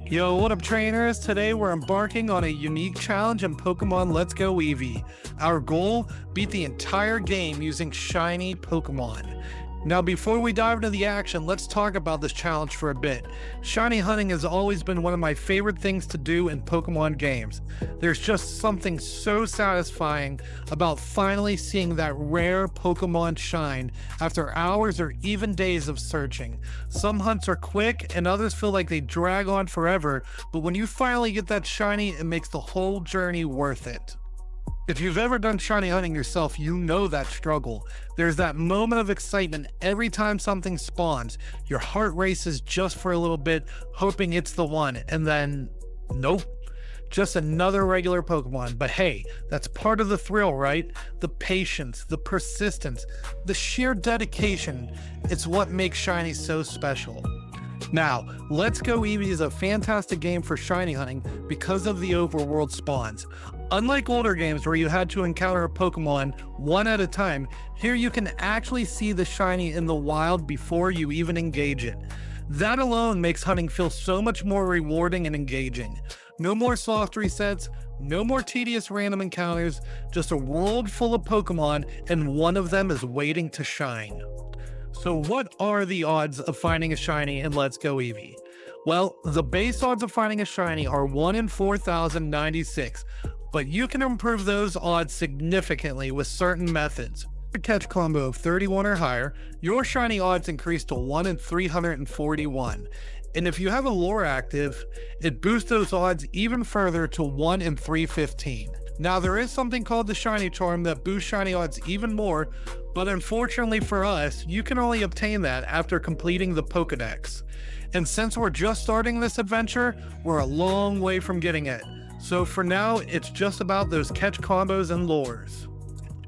Yo, what up trainers? Today we're embarking on a unique challenge in Pokemon Let's Go Eevee. Our goal, beat the entire game using shiny Pokemon. Now before we dive into the action, let's talk about this challenge for a bit. Shiny hunting has always been one of my favorite things to do in Pokemon games. There's just something so satisfying about finally seeing that rare Pokemon shine after hours or even days of searching. Some hunts are quick and others feel like they drag on forever, but when you finally get that shiny, it makes the whole journey worth it. If you've ever done shiny hunting yourself, you know that struggle. There's that moment of excitement every time something spawns. Your heart races just for a little bit, hoping it's the one, and then, nope. Just another regular Pokemon. But hey, that's part of the thrill, right? The patience, the persistence, the sheer dedication. It's what makes shiny so special. Now, Let's Go Eevee is a fantastic game for shiny hunting because of the overworld spawns. Unlike older games where you had to encounter a Pokemon one at a time, here you can actually see the shiny in the wild before you even engage it. That alone makes hunting feel so much more rewarding and engaging. No more soft resets, no more tedious random encounters, just a world full of Pokemon and one of them is waiting to shine. So what are the odds of finding a shiny in Let's Go Eevee? Well, the base odds of finding a shiny are 1 in 4,096, but you can improve those odds significantly with certain methods. With a catch combo of 31 or higher, your shiny odds increase to 1 in 341. And if you have a lure active, it boosts those odds even further to 1 in 315. Now there is something called the shiny charm that boosts shiny odds even more, but unfortunately for us, you can only obtain that after completing the Pokedex. And since we're just starting this adventure, we're a long way from getting it. So for now, it's just about those catch combos and lures.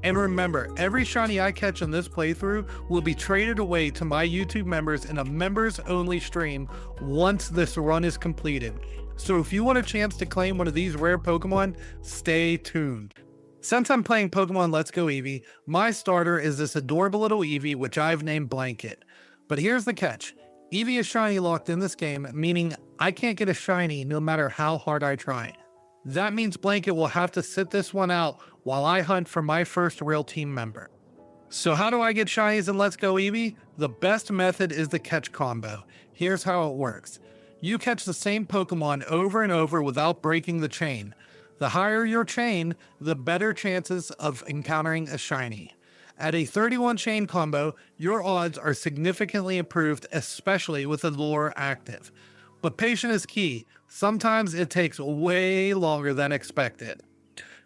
And remember, every shiny I catch in this playthrough will be traded away to my YouTube members in a members only stream once this run is completed. So if you want a chance to claim one of these rare Pokemon, stay tuned. Since I'm playing Pokemon Let's Go Eevee, my starter is this adorable little Eevee, which I've named Blanket. But here's the catch. Eevee is shiny locked in this game, meaning I can't get a shiny no matter how hard I try. That means Blanket will have to sit this one out while I hunt for my first real team member. So how do I get shinies in Let's Go Eevee? The best method is the catch combo. Here's how it works. You catch the same Pokemon over and over without breaking the chain. The higher your chain, the better chances of encountering a shiny. At a 31 chain combo, your odds are significantly improved, especially with a lure active. But patience is key. Sometimes it takes way longer than expected.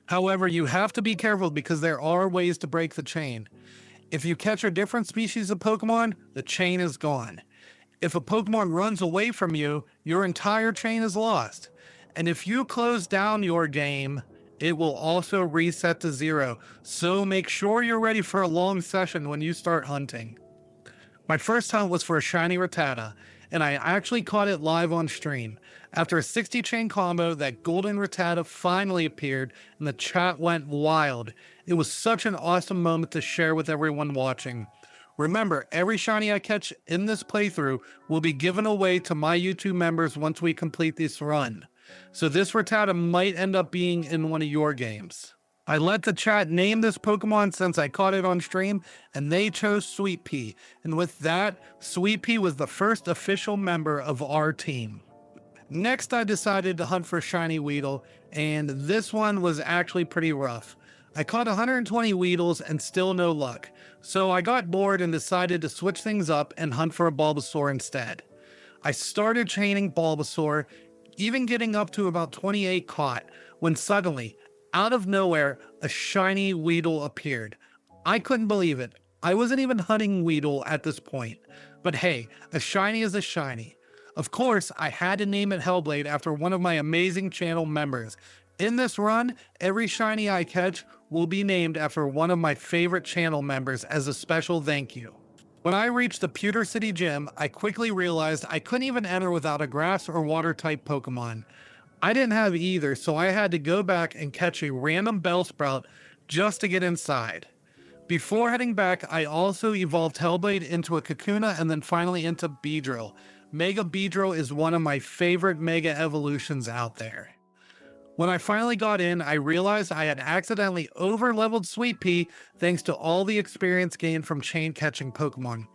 However, you have to be careful because there are ways to break the chain. If you catch a different species of Pokemon, the chain is gone. If a Pokemon runs away from you, your entire chain is lost. And if you close down your game, it will also reset to 0. So make sure you're ready for a long session when you start hunting. My first hunt was for a shiny Rattata, and I actually caught it live on stream. After a 60 chain combo, that golden Rattata finally appeared and the chat went wild. It was such an awesome moment to share with everyone watching. Remember, every shiny I catch in this playthrough will be given away to my YouTube members once we complete this run. So this Rattata might end up being in one of your games. I let the chat name this Pokemon since I caught it on stream, and they chose Sweet Pea. And with that, Sweet Pea was the first official member of our team. Next, I decided to hunt for shiny Weedle, and this one was actually pretty rough. I caught 120 Weedles and still no luck, so I got bored and decided to switch things up and hunt for a Bulbasaur instead. I started chaining Bulbasaur, even getting up to about 28 caught, when suddenly, out of nowhere, a shiny Weedle appeared. I couldn't believe it. I wasn't even hunting Weedle at this point. But hey, a shiny is a shiny. Of course, I had to name it Hellblade after one of my amazing channel members. In this run, every shiny I catch will be named after one of my favorite channel members as a special thank you. When I reached the Pewter City Gym, I quickly realized I couldn't even enter without a grass or water type Pokemon. I didn't have either, so I had to go back and catch a random Bellsprout just to get inside. Before heading back, I also evolved Hellblade into a Kakuna and then finally into Beedrill. Mega Beedrill is one of my favorite Mega evolutions out there. When I finally got in, I realized I had accidentally over-leveled Sweet Pea thanks to all the experience gained from chain-catching Pokemon.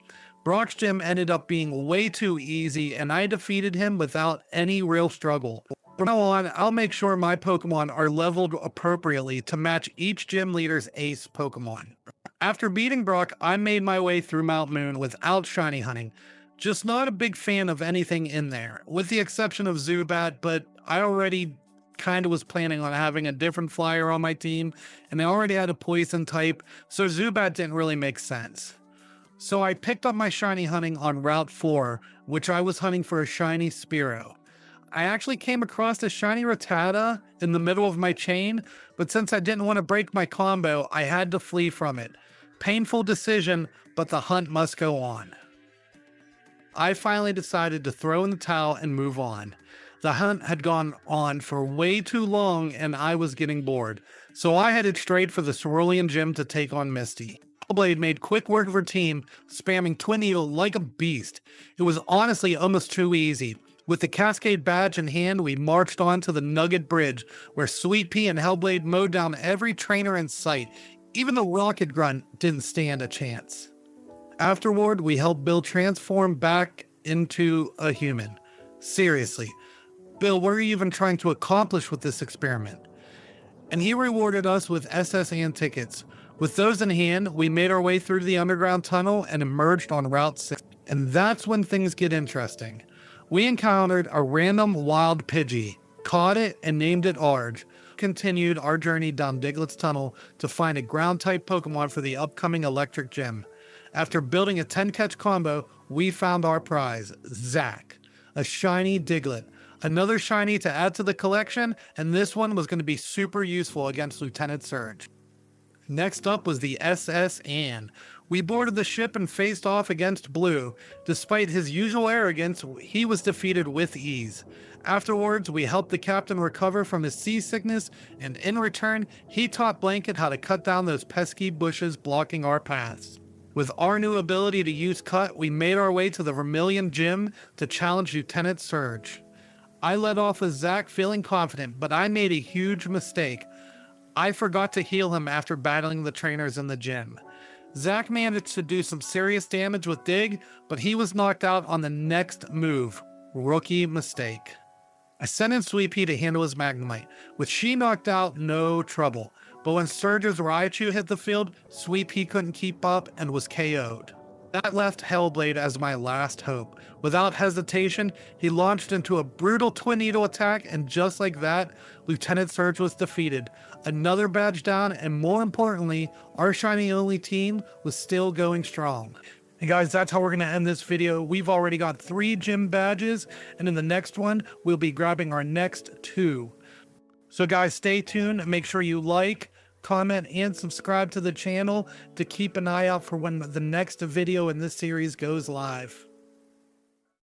Brock's gym ended up being way too easy, and I defeated him without any real struggle. From now on, I'll make sure my Pokemon are leveled appropriately to match each gym leader's ace Pokemon. After beating Brock, I made my way through Mount Moon without shiny hunting. Just not a big fan of anything in there, with the exception of Zubat, but I already kind of was planning on having a different flyer on my team, and I already had a poison type, so Zubat didn't really make sense. So I picked up my shiny hunting on Route 4, which I was hunting for a shiny Spearow. I actually came across a shiny Rattata in the middle of my chain, but since I didn't want to break my combo, I had to flee from it. Painful decision, but the hunt must go on. I finally decided to throw in the towel and move on. The hunt had gone on for way too long and I was getting bored, so I headed straight for the Cerulean Gym to take on Misty. Blade made quick work of her team, spamming Twin Needle like a beast. It was honestly almost too easy. With the Cascade badge in hand, we marched on to the Nugget Bridge, where Sweet Pea and Hellblade mowed down every trainer in sight. Even the Rocket Grunt didn't stand a chance. Afterward, we helped Bill transform back into a human. Seriously, Bill, what are you even trying to accomplish with this experiment? And he rewarded us with SS and tickets. With those in hand, we made our way through the underground tunnel and emerged on Route 6. And that's when things get interesting. We encountered a random wild Pidgey, caught it, and named it Arge. Continued our journey down Diglett's tunnel to find a ground-type Pokemon for the upcoming Electric Gym. After building a 10-catch combo, we found our prize, Zack, a shiny Diglett. Another shiny to add to the collection, and this one was going to be super useful against Lieutenant Surge. Next up was the SS Ann. We boarded the ship and faced off against Blue. Despite his usual arrogance, he was defeated with ease. Afterwards, we helped the captain recover from his seasickness, and in return, he taught Blanket how to cut down those pesky bushes blocking our paths. With our new ability to use Cut, we made our way to the Vermilion Gym to challenge Lieutenant Surge. I led off with Zack feeling confident, but I made a huge mistake. I forgot to heal him after battling the trainers in the gym. Zack managed to do some serious damage with Dig, but he was knocked out on the next move. Rookie mistake. I sent in Sweet Pea to handle his Magnemite. With she knocked out, no trouble. But when Surge's Raichu hit the field, Sweet Pea couldn't keep up and was KO'd. That left Hellblade as my last hope. Without hesitation, he launched into a brutal Twin Needle attack, and just like that, Lieutenant Surge was defeated. Another badge down, and more importantly, our shiny-only team was still going strong. And guys, that's how we're going to end this video. We've already got 3 gym badges, and in the next one, we'll be grabbing our next 2. So guys, stay tuned. Make sure you like, comment, and subscribe to the channel to keep an eye out for when the next video in this series goes live.